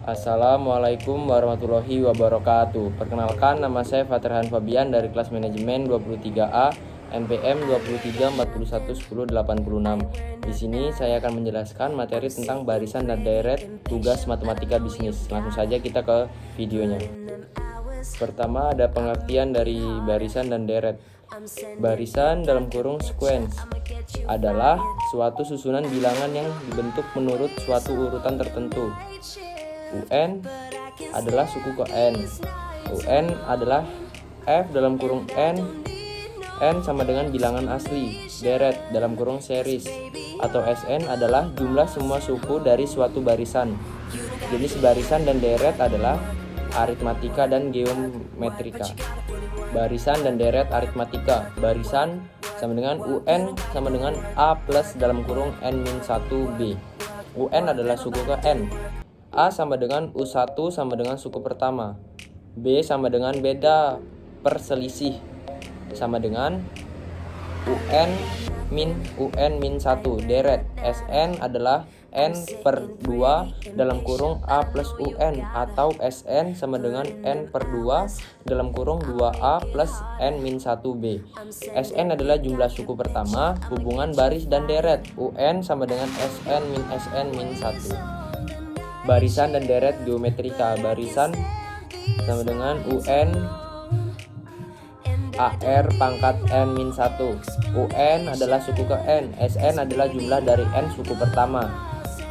Assalamualaikum warahmatullahi wabarakatuh. Perkenalkan, nama saya Fatirhan Fabian dari kelas manajemen 23A NPM 23411086. Di sini saya akan menjelaskan materi tentang barisan dan deret tugas matematika bisnis. Langsung saja kita ke videonya. Pertama, ada pengertian dari barisan dan deret. Barisan dalam kurung sequence adalah suatu susunan bilangan yang dibentuk menurut suatu urutan tertentu. UN adalah suku ke N. UN adalah F dalam kurung N. N sama dengan bilangan asli. Deret dalam kurung series atau SN adalah jumlah semua suku dari suatu barisan. Jenis barisan dan deret adalah aritmatika dan geometrika. Barisan dan deret aritmatika. Barisan sama dengan UN sama dengan A plus dalam kurung N-1B. UN adalah suku ke N. A sama dengan U1 sama dengan suku pertama. B sama dengan beda perselisih sama dengan UN min 1. Deret SN adalah N/2 dalam kurung A plus UN atau SN sama dengan N/2 dalam kurung 2A plus N-1B. SN adalah jumlah suku pertama. Hubungan baris dan deret UN sama dengan SN min SN min 1. Barisan dan deret geometrika. Barisan sama dengan UN AR pangkat N-1. UN adalah suku ke N. SN adalah jumlah dari N suku pertama.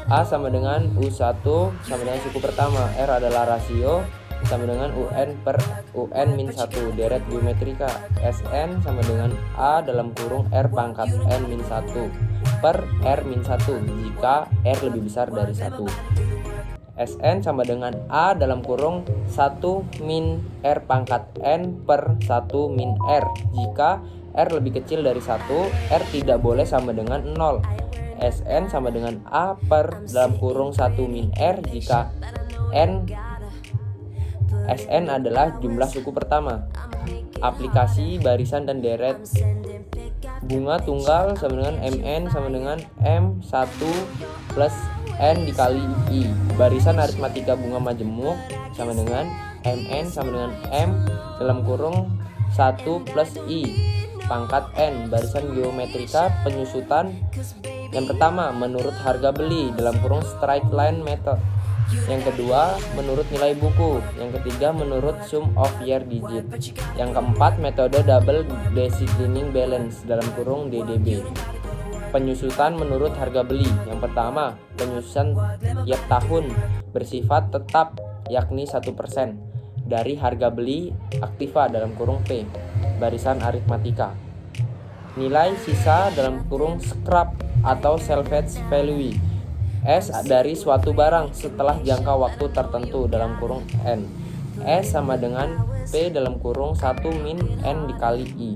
A sama dengan U1 sama dengan suku pertama. R adalah rasio sama dengan UN per UN-1. Deret geometrika. SN sama dengan A dalam kurung R pangkat N-1 per R-1 jika R lebih besar dari 1. SN sama dengan A dalam kurung 1 min R pangkat N per 1 min R. Jika R lebih kecil dari 1, R tidak boleh sama dengan 0. SN sama dengan A per dalam kurung 1 min R jika SN adalah jumlah suku pertama. Aplikasi barisan dan deret. Bunga tunggal sama dengan MN sama dengan M1 plus N dikali I. Barisan aritmatika bunga majemuk sama dengan MN sama dengan M dalam kurung 1 plus I pangkat N. Barisan geometrika penyusutan. Yang pertama menurut harga beli dalam kurung straight line method. Yang kedua menurut nilai buku. Yang ketiga menurut sum of year digit. Yang keempat metode double declining balance dalam kurung DDB. Penyusutan menurut harga beli. Yang pertama, penyusutan tiap tahun bersifat tetap yakni 1% dari harga beli aktiva dalam kurung P. Barisan aritmatika. Nilai sisa dalam kurung scrap atau salvage value. S dari suatu barang setelah jangka waktu tertentu dalam kurung N. S sama dengan P dalam kurung 1 min N dikali I.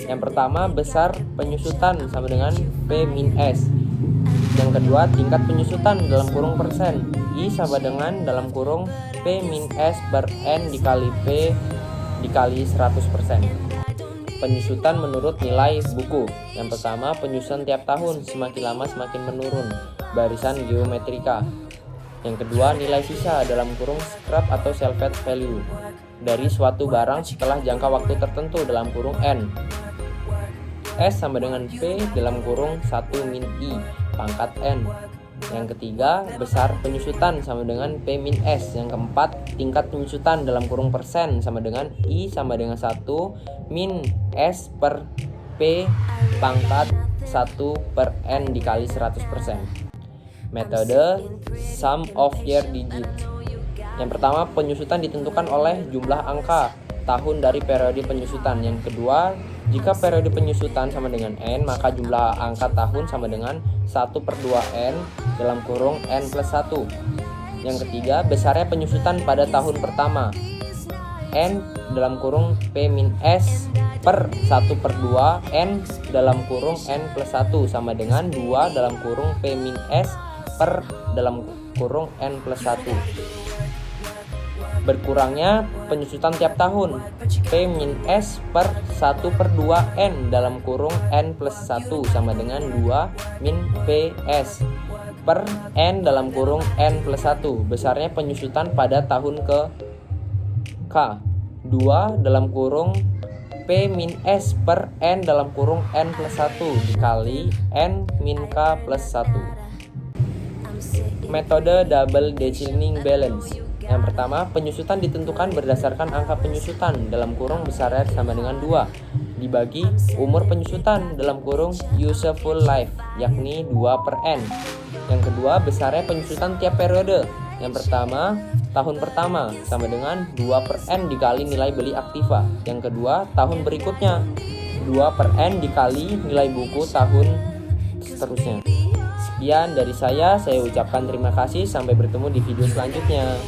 Yang pertama besar penyusutan sama dengan P min S. Yang kedua tingkat penyusutan dalam kurung persen. I sama dengan dalam kurung P min S per N dikali P dikali 100%. Penyusutan menurut nilai buku. Yang pertama penyusutan tiap tahun semakin lama semakin menurun. Barisan geometrika. Yang kedua nilai sisa dalam kurung scrap atau salvage value dari suatu barang setelah jangka waktu tertentu dalam kurung N. S sama dengan P dalam kurung 1 min I pangkat N. Yang ketiga besar penyusutan sama dengan P min S. Yang keempat tingkat penyusutan dalam kurung persen sama dengan I sama dengan 1 min S per P pangkat 1 per N dikali 100%. Metode sum of year digit. Yang pertama penyusutan ditentukan oleh jumlah angka tahun dari periode penyusutan. Yang kedua jika periode penyusutan sama dengan N maka jumlah angka tahun sama dengan 1/2N dalam kurung N plus 1. Yang ketiga besarnya penyusutan pada tahun pertama. N dalam kurung P min S per 1/2 N dalam kurung N plus 1 sama dengan 2 dalam kurung P min S per dalam kurung N plus 1. Berkurangnya penyusutan tiap tahun. P min S per 1/2 N dalam kurung N plus 1 sama dengan 2 min PS. per N dalam kurung N plus 1. Besarnya penyusutan pada tahun ke K. 2 dalam kurung P min S per N dalam kurung N plus 1 dikali N min K plus 1. Metode double declining balance. Yang pertama, penyusutan ditentukan berdasarkan angka penyusutan dalam kurung besarnya sama dengan 2 dibagi umur penyusutan dalam kurung useful life, yakni 2 per N. Yang kedua, besarnya penyusutan tiap periode. Yang pertama, tahun pertama sama dengan 2 per N dikali nilai beli aktiva. Yang kedua, tahun berikutnya 2 per N dikali nilai buku tahun seterusnya. Sekian dari saya ucapkan terima kasih, sampai bertemu di video selanjutnya.